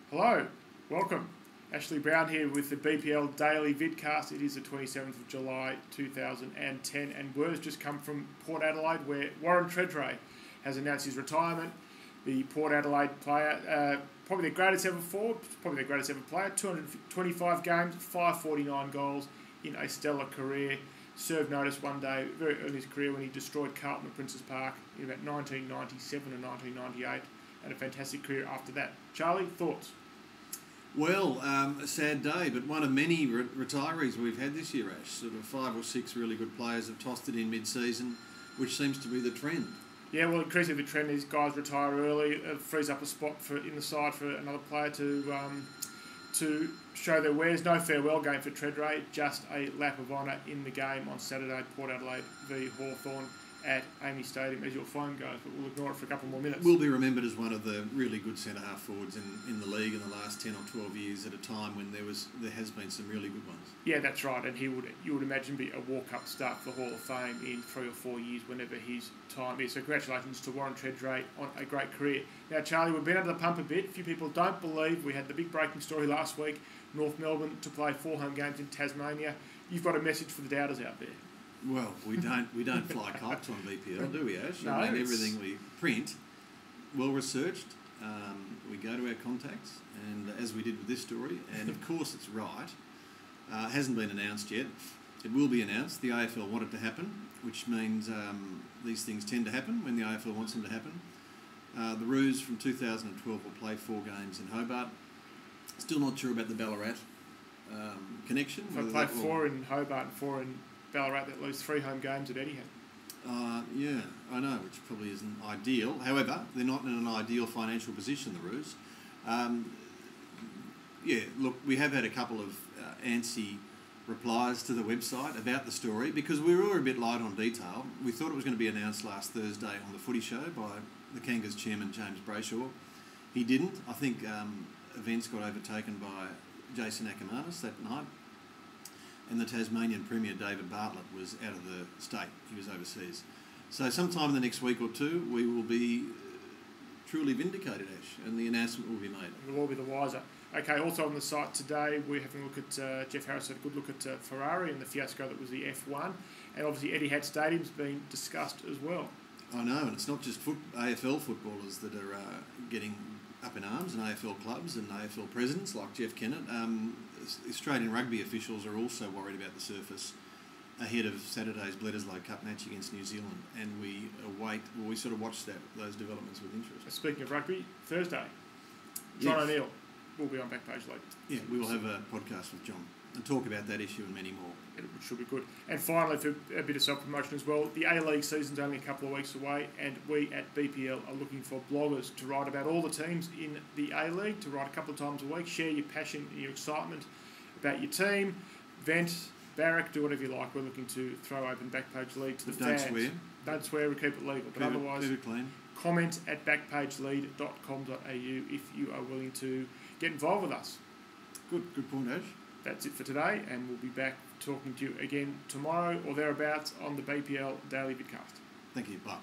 Hello, welcome. Ashley Browne here with the BPL Daily Vidcast. It is the 27th of July 2010 and word has just come from Port Adelaide where Warren Tredrea has announced his retirement. The Port Adelaide player, probably their greatest ever forward, probably their greatest ever player, 225 games, 549 goals in a stellar career. Served notice one day very early in his career when he destroyed Carlton at Princes Park in about 1997 and 1998. And a fantastic career after that. Charlie, thoughts? Well, a sad day, but one of many retirees we've had this year, Ash. Sort of 5 or 6 really good players have tossed it in mid-season, which seems to be the trend. Yeah, well, increasingly the trend is guys retire early. It frees up a spot in the side for another player to show their wares. No farewell game for Tredrea, just a lap of honour in the game on Saturday, Port Adelaide v Hawthorn at Etihad Stadium, as your phone goes, but we'll ignore it for a couple more minutes. Will be remembered as one of the really good centre-half forwards in the league in the last 10 or 12 years at a time when there has been some really good ones. Yeah, that's right, and you would imagine be a walk-up start for the Hall of Fame in 3 or 4 years whenever his time is. So congratulations to Warren Tredrea on a great career. Now, Charlie, we've been under the pump a bit. A few people don't believe we had the big breaking story last week. North Melbourne to play 4 home games in Tasmania. You've got a message for the doubters out there. Well, we don't fly kites on BPL, do we, Ash? No, I mean, everything we print, well researched. We go to our contacts, and as we did with this story, and of course it's right. Hasn't been announced yet. It will be announced. The AFL want it to happen, which means these things tend to happen when the AFL wants them to happen. The Roos from 2012 will play 4 games in Hobart. Still not sure about the Ballarat connection. So they play 4 in Hobart and 4 in Ballarat, that lose 3 home games at Etihad. Yeah, I know, which probably isn't ideal. However, they're not in an ideal financial position, the Roos. Yeah, look, we have had a couple of antsy replies to the website about the story because we were a bit light on detail. We thought it was going to be announced last Thursday on the Footy Show by the Kangas chairman, James Brayshaw. He didn't. I think events got overtaken by Jason Ackermanis that night. And the Tasmanian Premier, David Bartlett, was out of the state. He was overseas. So sometime in the next week or two, we will be truly vindicated, Ash, and the announcement will be made. We'll all be the wiser. Okay, also on the site today, we're having a look at, Jeff Harris had a good look at Ferrari and the fiasco that was the F1. And obviously Etihad Stadium's been discussed as well. I know, and it's not just AFL footballers that are getting up in arms, and AFL clubs and AFL presidents like Jeff Kennett. Australian rugby officials are also worried about the surface ahead of Saturday's Bledisloe Cup match against New Zealand, and we sort of watch those developments with interest. Speaking of rugby, Thursday, John O'Neill will be on BackPageLead. Yeah, we will have a podcast with John and talk about that issue and many more. It should be good. And finally, for a bit of self-promotion as well, the A-League season's only a couple of weeks away, and we at BPL are looking for bloggers to write about all the teams in the A-League, to write a couple of times a week, share your passion and your excitement about your team, vent, barrack, do whatever you like. We're looking to throw open BackPageLead to the fans. Don't swear. Don't swear, we keep it legal. But otherwise, keep it clean. Comment at backpagelead.com.au if you are willing to get involved with us. Good point, Ash. That's it for today, and we'll be back talking to you again tomorrow or thereabouts on the BPL Daily Vidcast. Thank you. Bye.